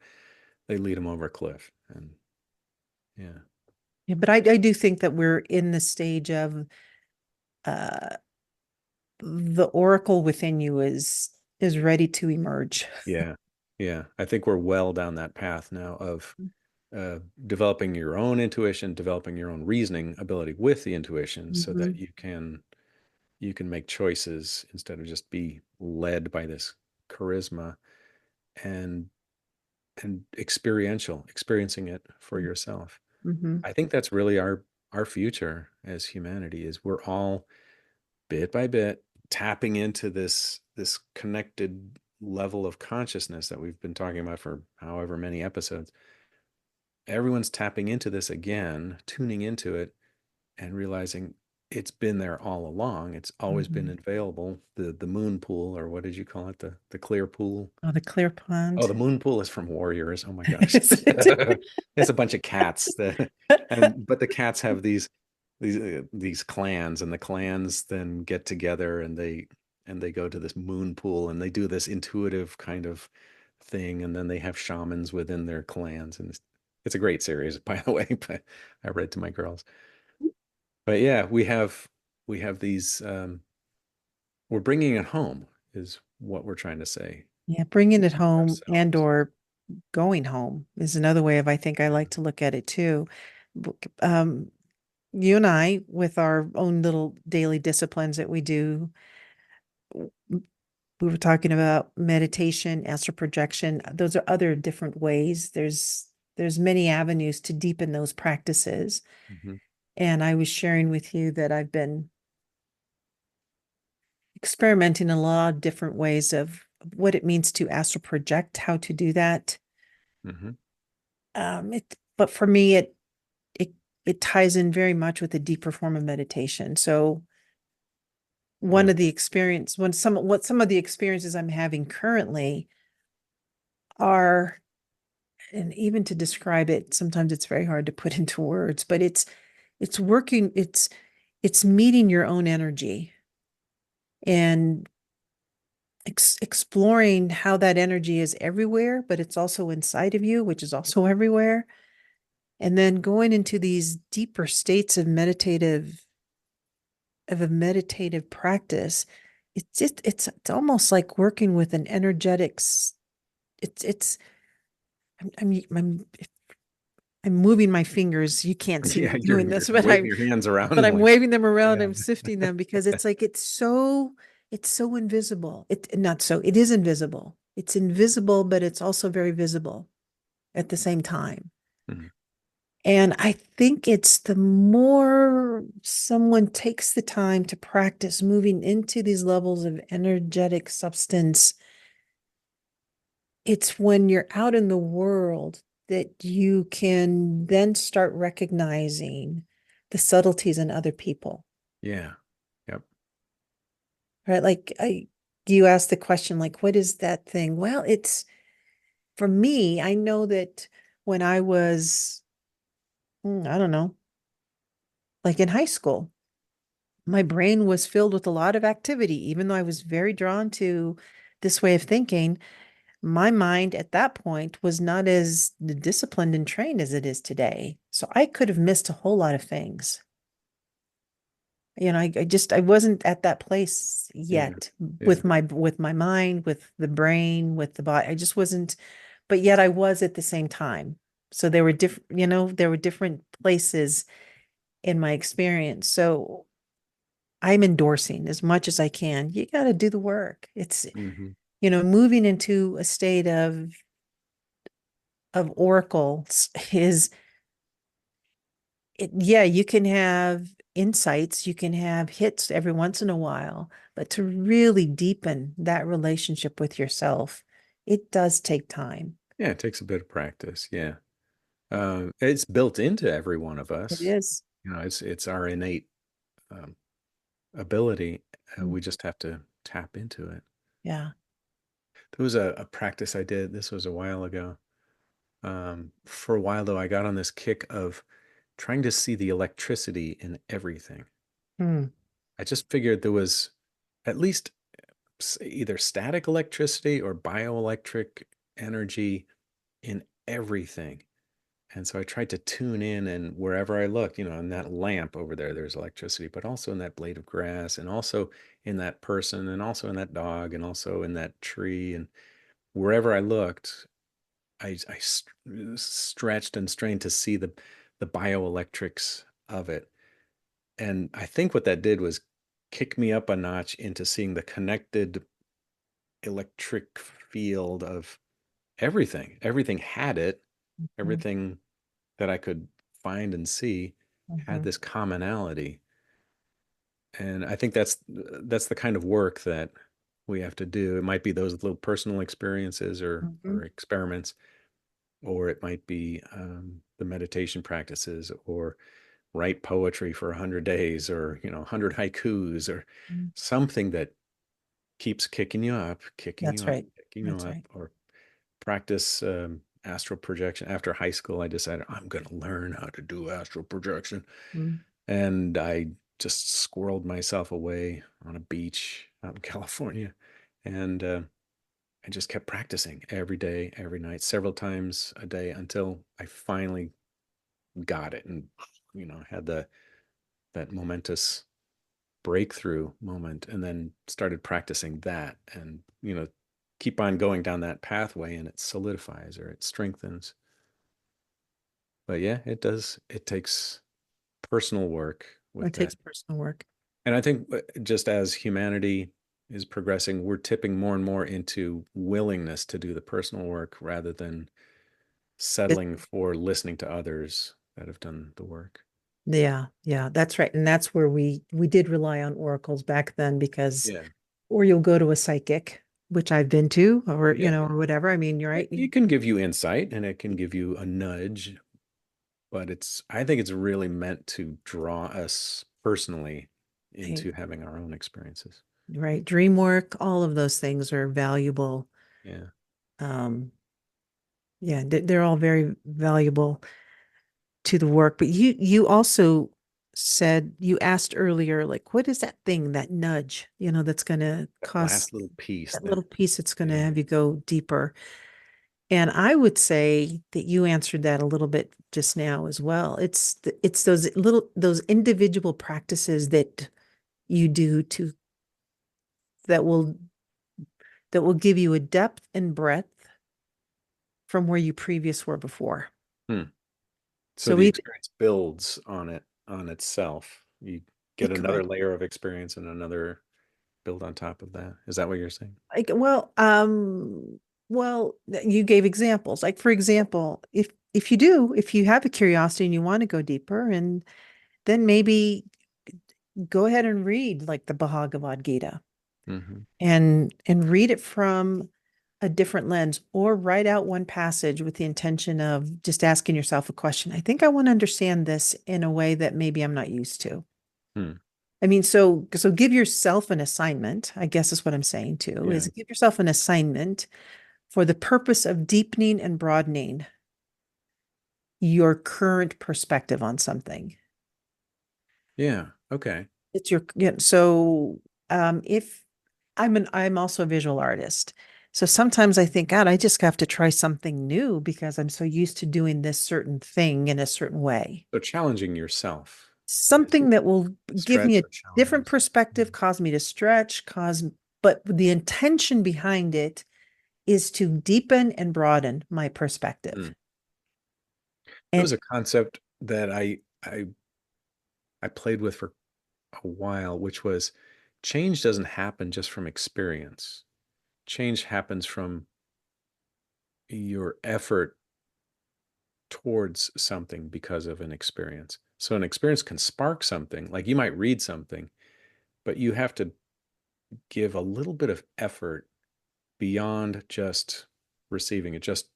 they lead them over a cliff. And yeah, Yeah, but I do think that we're in the stage of uh the oracle within you is ready to emerge. yeah, yeah. I think we're well down that path now of developing your own intuition, developing your own reasoning ability with the intuition, so that Mhm. you can make choices instead of just be led by this charisma and experiencing it for yourself. Mhm. I think that's really our future as humanity is we're all bit by bit tapping into this connected level of consciousness that we've been talking about for however many episodes. Everyone's tapping into this again, tuning into it and realizing it's been there all along. It's always been Mhm. available. The moon pool, or what did you call it? The clear pool. Oh, the clear Oh, pond. the moon pool is from Warriors. Oh my gosh. Is it? It's a bunch of cats but the cats have these clans, and the clans then get together and they go to this moon pool and they do this intuitive kind of thing, and then they have shamans within their clans, and it's a great series, by the way, but I read to my girls. But yeah, we have these we're bringing it home is what we're trying to say Yeah, bringing it home and ourselves. or going home is another way of I think I like to look at it too. Um, you and I, with our own little daily disciplines that we do, we were talking about meditation, astral projection. Those are other different ways. There's many avenues to deepen those practices. Hmm. And I was sharing with you that I've been experimenting in a lot of different ways of what it means to astral project, how to do that. Hmm. But for me, it it ties in very much with a deeper form of meditation. So one Yeah. of the experience when some of the experiences I'm having currently are, and even to describe it, sometimes it's very hard to put into words, but it's working, it's meeting your own energy and exploring how that energy is everywhere, but it's also inside of you, which is also everywhere. And then going into these deeper states of a meditative practice, it's almost like working with an energetics. It's I'm moving my fingers. You can't see Yeah, me doing you're this, waving your hands but around I'm like, waving them around. yeah. I'm sifting them because it's like it's so invisible. It not so it is invisible. It's invisible, but it's also very visible at the same time. Mhm. And I think it's the more someone takes the time to practice moving into these levels of energetic substance, it's when you're out in the world that you can then start recognizing the subtleties in other people, Yeah. Yep. right? Like you asked the question, like, what is that thing? Well, it's for me, I know that when I was, I don't know, like in high school, my brain was filled with a lot of activity, even though I was very drawn to this way of thinking. my mind at that point was not as disciplined and trained as it is today. So I could have missed a whole lot of things. I wasn't at that place Yeah. yet Yeah. with my mind, with the brain, with the body. I just wasn't, but yet I was at the same time. So there were there were different places in my experience. So I'm endorsing as much as I can. You got to do the work. It's, Hmm. moving into a state of oracles is yeah, you can have insights, you can have hits every once in a while, but to really deepen that relationship with yourself, it does take time. Yeah, it takes a bit of practice. Yeah. It's built into every one of It us. is. It's our innate um, ability. Mm. We just have to tap into it. Yeah. There was a practice I did. This was a while ago. For a while, though, I got on this kick of trying to see the electricity in everything. Mm. I just figured there was at least either static electricity or bioelectric energy in everything. And so I tried to tune in, and wherever I looked, in that lamp over there, there's electricity, but also in that blade of grass, and also in that person, and also in that dog, and also in that tree. And wherever I looked, I stretched and strained to see the bioelectrics of it. And I think what that did was kick me up a notch into seeing the connected electric field of everything. Everything had it. Mhm. Everything that I could find and see had Mhm. this commonality. And I think that's the kind of work that we have to do. It might be those little personal experiences or Mhm. experiments, or it might be the meditation practices, or write poetry for 100 days, or 100 haikus, or Mhm. something that keeps kicking you up, kicking That's you up, right. kicking you That's up, right. or practice astral projection. After high school, I decided I'm going to learn how to do astral projection. Mm. And I just squirreled myself away on a beach out in California. And I just kept practicing every day, every night, several times a day until I finally got it and, had that momentous breakthrough moment, and then started practicing that, and keep on going down that pathway, and it solidifies or it strengthens. But yeah, it takes personal work It with that. takes personal work. And I think just as humanity is progressing, we're tipping more and more into willingness to do the personal work rather than It- settling for listening to others that have done the work. yeah, yeah, that's right. And that's where we did rely on oracles back then because Yeah. or you'll go to a psychic, which I've been to, or Yeah. or whatever. I mean, you're right. It can give you insight and it can give you a nudge, but I think it's really meant to draw us personally Right. into having our own experiences. Right. Dream work, all of those things are valuable. Yeah. Um, yeah, they're all very valuable to the work. But you also said you asked earlier, like, what is that thing, that nudge, that's going to That cause last little piece that that, little piece that's going to yeah. have you go deeper? And I would say that you answered that a little bit just now as well. It's those individual practices that you do to that will that will give you a depth and breadth from where you previous were before. Hmm. So So the even experience builds on itself. You get it another could layer of experience and another build on top of that. Is that what you're saying? like you gave examples. Like for example, if you have a curiosity and you want to go deeper, and then maybe go ahead and read like the Bhagavad Gita Hmm. and read it from a different lens, or write out one passage with the intention of just asking yourself a question. I think I want to understand this in a way that maybe I'm not used to. Hmm. I mean, so give yourself an assignment, I guess is what I'm saying too, Yeah. is give yourself an assignment for the purpose of deepening and broadening your current perspective on something. Yeah. Okay. It's your, yeah, so if I'm also a visual artist. So sometimes I think, God, I just have to try something new because I'm so used to doing this certain thing in a certain way. So challenging yourself as you Something that will give me stretch a or challenge different yourself. perspective, cause me to stretch, but the intention behind it is to deepen and broaden my perspective. Mm. There And was a concept that I played with for a while, which was change doesn't happen just from experience. Change happens from your effort towards something because of an experience. So an experience can spark something, like you might read something, but you have to give a little bit of effort beyond just receiving it, just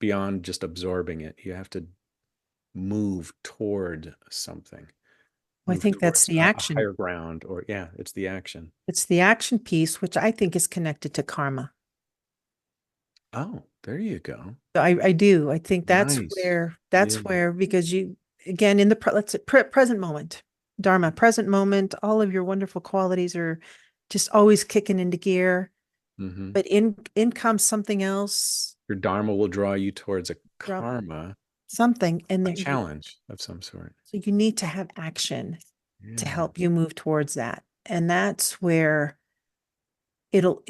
beyond just absorbing it. You have to move toward something, I move think that's towards the a action. higher ground, or yeah, it's the action. It's the action piece, which I think is connected to karma. Oh, there you go. So I do. I think Nice. that's Yeah. where, because you, again, in the, let's say, present moment, dharma, present moment, all of your wonderful qualities are just always kicking into gear. Hmm. But in comes something else, Your dharma will draw you towards a drop karma, something, and a there you, challenge of some sort. so you need to have action to Yeah. help you move towards that. And that's where it'll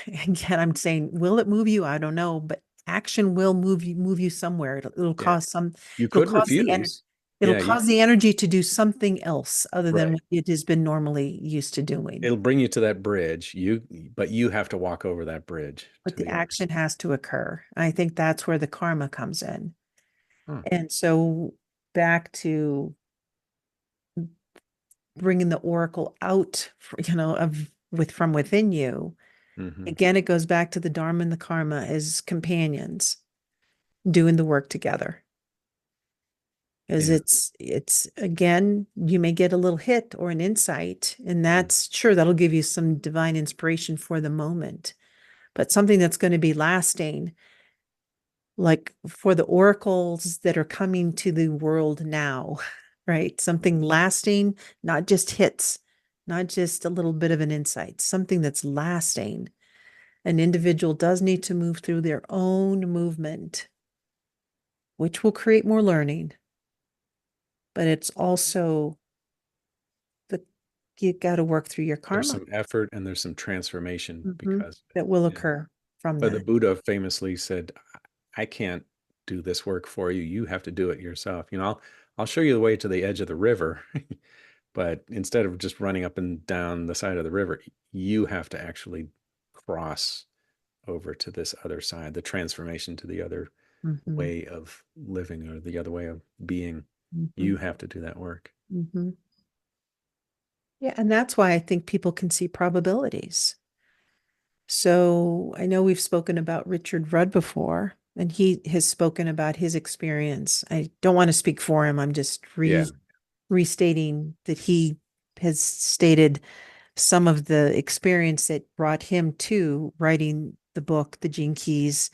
again, I'm saying, will it move you? I don't know, but action will move you somewhere. Yeah. You It'll could cause the energy. refuse. It'll Yeah, you cause the energy to do something else other than right. what it has been normally used to doing. It'll bring you to that bridge. But you have to walk over that bridge But to the the other action side. has to occur. I think that's where the karma comes in. Huh. And so back to bringing the oracle out, of with from within you. Hmm. Again, it goes back to the dharma and the karma as companions doing the work together. Because Yeah. it's again, you may get a little hit or an insight, and Mm. that's sure that'll give you some divine inspiration for the moment, but something that's going to be lasting, like for the oracles that are coming to the world now, right? Something lasting, not just hits, not just a little bit of an insight, something that's lasting. An individual does need to move through their own movement, which will create more learning, but it's also the you got to work through your There's karma. some effort and there's some transformation Mhm. because of it. That will Yeah. occur from But the that. Buddha famously said, I can't do this work for you. You have to do it yourself. I'll show you the way to the edge of the river, but instead of just running up and down the side of the river, you have to actually cross over to this other side, the transformation to the other Hmm. way of living or the other way of being. Hmm. You have to do that work. Hmm. Yeah, and that's why I think people can see probabilities. So I know we've spoken about Richard Rudd before, and he has spoken about his experience. I don't want to speak for him. I'm just Yeah. restating that he has stated some of the experience that brought him to writing the book, The Gene Keys,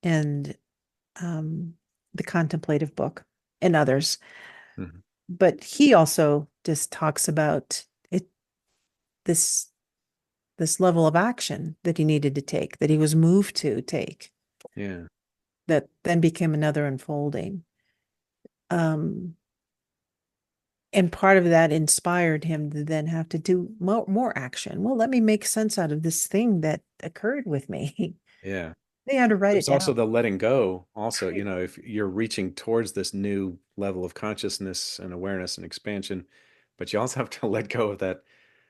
and um, the contemplative book, and others. Mhm. But he also just talks about it, this this level of action that he needed to take, that he was moved to take, Yeah. that then became another unfolding. Um, and part of that inspired him to then have to do more action. Well, let me make sense out of this thing that occurred with me. Yeah. They had to write it There's also down. the letting go. Also, Right. if you're reaching towards this new level of consciousness and awareness and expansion, but you also have to let go of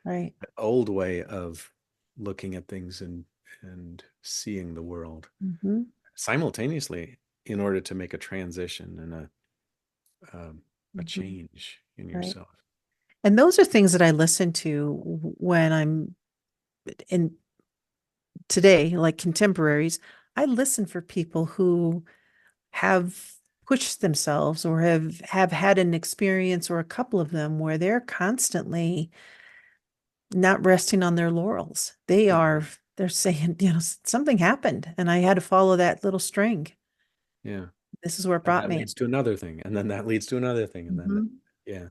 Right. that old way of looking at things and seeing the world Hmm. simultaneously in order to make a transition and a Hmm. change in Right. yourself. And those are things that I listen to when I'm in today, like contemporaries. I listen for people who have pushed themselves or have had an experience or a couple of them where they're constantly not resting on their laurels. Mhm. They're saying, something happened and I had to follow that little string. Yeah. This is where it And brought that me. leads to another thing. And then that leads to another thing. And then that, Mhm. yeah.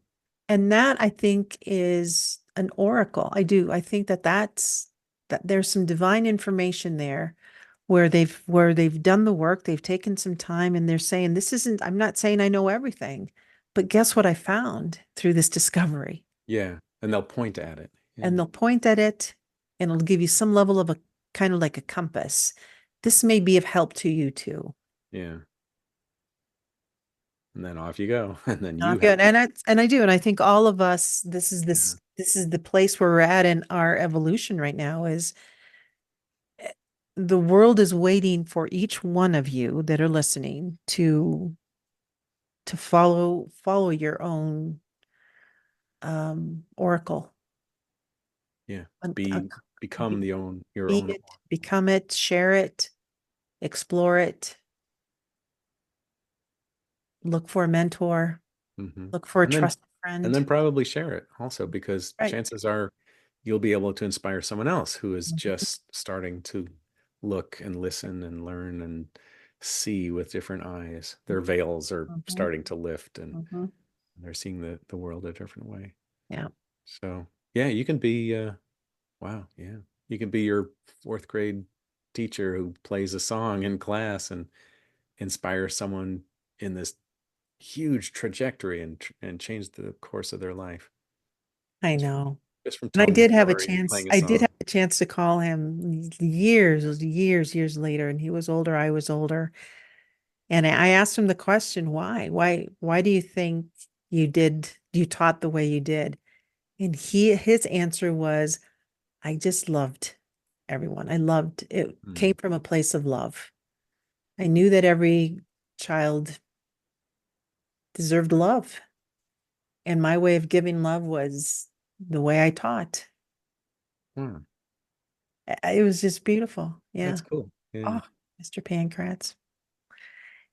And that I think is an oracle. I do. I think that that's. that there's some divine information there where they've done the work, they've taken some time and they're saying, this isn't, I'm not saying I know everything, but guess what I found through this discovery? Yeah. And they'll point at it. Yeah. And they'll point at it and it'll give you some level of a kind of like a compass. This may be of help to you too. Yeah. And then off you go. And then you Not have good. to. And I do. And I think all of us, Yeah. this is the place where we're at in our evolution right now is the world is waiting for each one of you that are listening to follow your own oracle. Yeah. Un- un- Be become be, the own your be own. it, become it, share it, explore it, look for a mentor, Mm-hmm. look for a And then trusted and friend. then probably share it also because Right. chances are you'll be able to inspire someone else who is Mhm, just starting to look and listen and learn and see with different eyes. Their veils are mhm, starting to lift and mhm. they're seeing the world a different way. Yeah, So yeah, you can be wow, yeah. You can be your fourth grade teacher who plays a song in class and inspire someone in this huge trajectory and change the course of their life I just from know. just from And I telling a did have a story and chance. playing a I did song. have a chance to call him years later, and he was older, I was older. And I asked him the question, why? Why do you think you taught the way you did? And his answer was, I just loved everyone. I loved it Mm, came from a place of love. I knew that every child deserved love. And my way of giving love was the way I taught. wow, It was just beautiful. that's Yeah. cool. Yeah. Oh, Mr. Pancratz.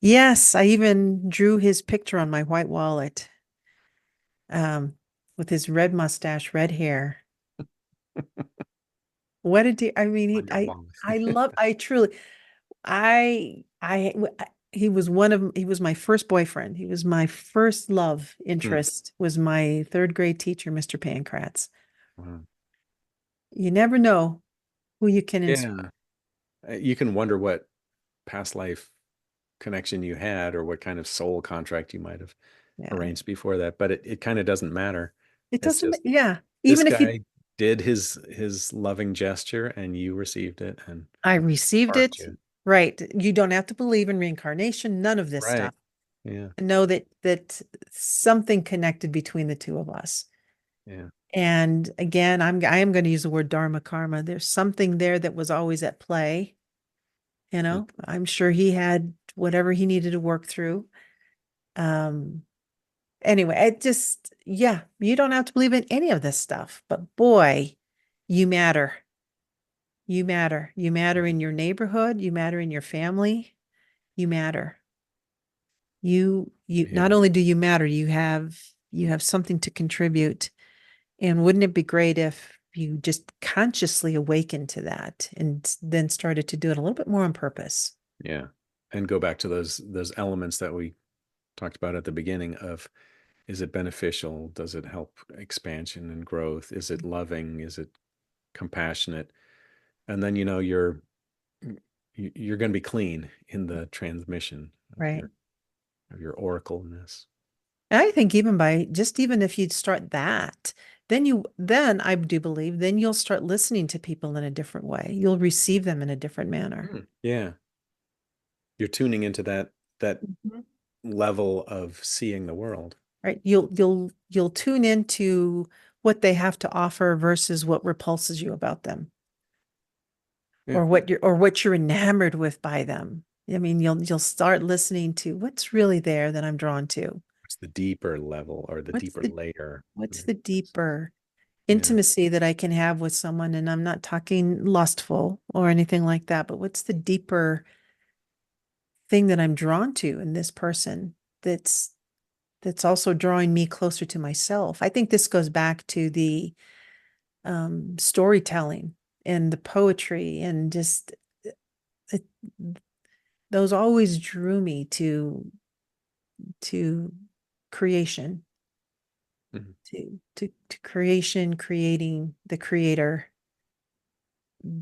Yes, I even drew his picture on my white wallet, with his red mustache, red hair. What did he, I mean, On your wall. I truly, he was my first boyfriend. He was my first love Hmm, interest, was my third grade teacher, Mr. Pancratz. wow. You never know who you can inspire. Yeah. You can wonder what past life connection you had or what kind of soul contract you might have Yeah. arranged before that, but it kind of doesn't matter. It It's doesn't, just yeah. this Even if you guy did his loving gesture and you received it and I received sparked it. you. Right. You don't have to believe in reincarnation, none of this Right. stuff. Yeah. Know that something connected between the two of us. Yeah. And again, I am going to use the word dharma karma. There's something there that was always at play. Mm, I'm sure he had whatever he needed to work through. Um, anyway, yeah, you don't have to believe in any of this stuff, but boy, you matter. You matter. You matter mhm. in your neighborhood. You matter in your family. You matter. You Yeah. not only do you matter, you have something to contribute. And wouldn't it be great if you just consciously awakened to that and then started to do it a little bit more on purpose? Yeah. And go back to those elements that we talked about at the beginning of is it beneficial? Does it help expansion and growth? Is it loving? Is it compassionate? And then you're going to be clean in the transmission Right. of your oracleness. And I think even by just even if you'd start that, then I do believe then you'll start listening to people in a different way. You'll receive them in a different manner. Yeah. You're tuning into that Mhm. level of seeing the world. Right. You'll tune into what they have to offer versus what repulses you about them. Yeah. Or what you're enamored with by them. I mean, you'll start listening to what's really there that I'm drawn to. It's the deeper level or the What's deeper the layer. what's There the is. deeper Yeah. intimacy that I can have with someone? And I'm not talking lustful or anything like that, but what's the deeper thing that I'm drawn to in this person that's that's also drawing me closer to myself? I think this goes back to the storytelling and the poetry and just it, those always drew me to creation, Mhm. to creation, creating the creator.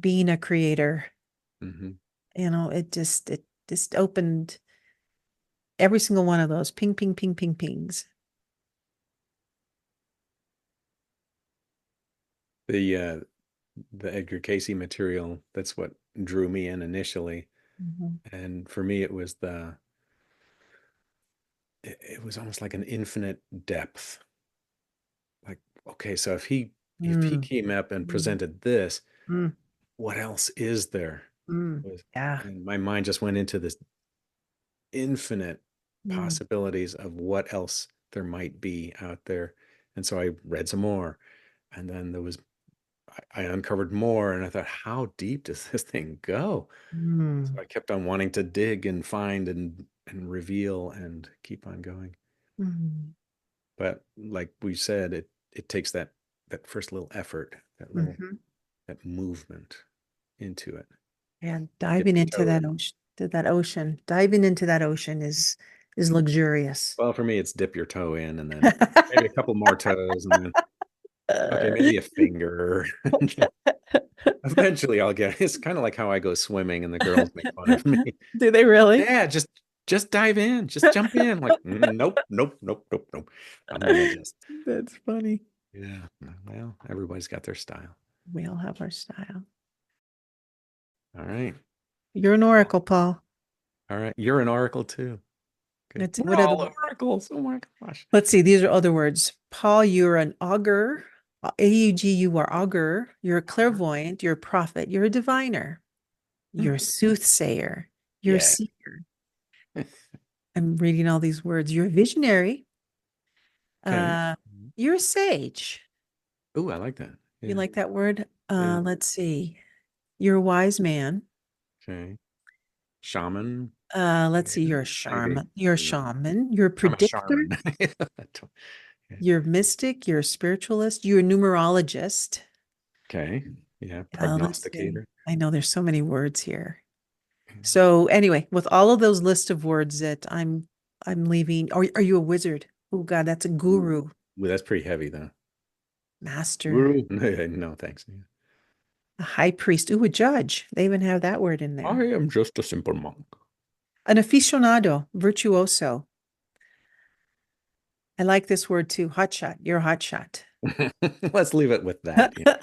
being a creator. Hmm. It just opened every single one of those ping, ping, ping, ping, pings. The Edgar Casey material, that's what drew me in initially. Mhm. And for me, it was almost like an infinite depth. Like, okay, so if he Mm, came up and mm, presented this, mm, what else is there? mm. Was- Yeah. And my mind just went into this infinite Mm, possibilities of what else there might be out there. And so I read some more, and then I uncovered more, and I thought, how deep does this thing go? So mm, I kept on wanting to dig and find and reveal and keep on going. mm, But like we said, it takes that first little effort, mhm. that movement into it. And Dip diving your into toe that in. ocean, diving into that ocean is luxurious. Well, for me, it's dip your toe in, and then maybe a couple more toes, and then okay, maybe a finger. Eventually, I'll get. It's kind of like how I go swimming, and the girls make fun of me. Do they really? Yeah, just dive in, just jump in. Like, nope, nope, nope, nope, nope. I'm gonna just. That's funny. Yeah. Well, everybody's got their style. We all have our style. All right. You're an oracle, Paul. All right. You're an oracle too. Good. Let's see, We're what other all word? oracles. Oh my gosh. Let's see, these are other words. Paul, you're an augur. AUG, you are augur. You're a clairvoyant. You're a prophet. You're a diviner. You're a soothsayer. You're a Yeah. seer. I'm reading all these words. You're a visionary. Okay. Uh, you're a sage. Oh, I like that. You Yeah. like that word? Yeah. Let's see. You're a wise man. Okay. Shaman. Let's see. Yeah. You're a Maybe. shaman. You're a I don't know. shaman. You're a I'm a predictor. shaman. Yeah. You're a mystic. You're a spiritualist. You're a numerologist. Okay. Yeah. Let's see. Prognosticator. I know there's so many words here. Yeah. So anyway, with all of those list of words that I'm leaving, are you a wizard? Oh God, that's a Ooh. guru, Ooh, that's pretty heavy though. master, Guru? No, thanks. Yeah. a high priest. Ooh, a judge. They even have that word in I there. am just a simple monk. An aficionado, virtuoso. I like this word too. Hotshot. You're a hotshot. Let's leave it with that. Yeah.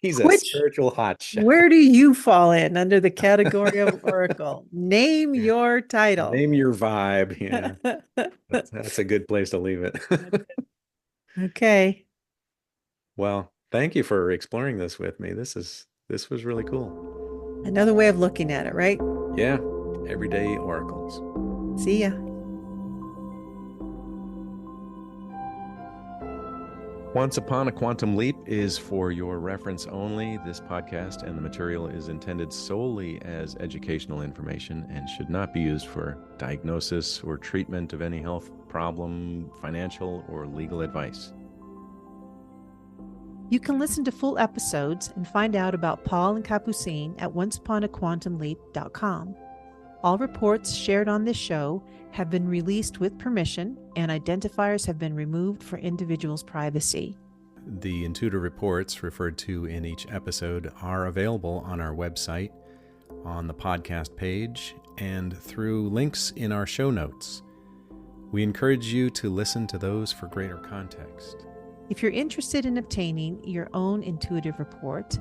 He's a Which, spiritual hotshot. where do you fall in under the category of oracle? Name Yeah. your title. Name your vibe. Yeah. That's a good place to leave it. Okay. Well, thank you for exploring this with me. This was really cool. Another way of looking at it, right? Yeah. Everyday oracles. See ya. Once Upon a Quantum Leap is for your reference only. This podcast and the material is intended solely as educational information and should not be used for diagnosis or treatment of any health problem, financial, or legal advice. You can listen to full episodes and find out about Paul and Capucine at onceuponaquantumleap.com. All reports shared on this show have been released with permission, and identifiers have been removed for individuals' privacy. The intuitive reports referred to in each episode are available on our website, on the podcast page, and through links in our show notes. We encourage you to listen to those for greater context. If you're interested in obtaining your own intuitive report,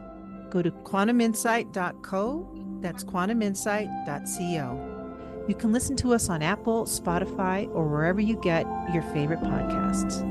go to quantuminsight.co. That's quantuminsight.co. You can listen to us on Apple, Spotify, or wherever you get your favorite podcasts.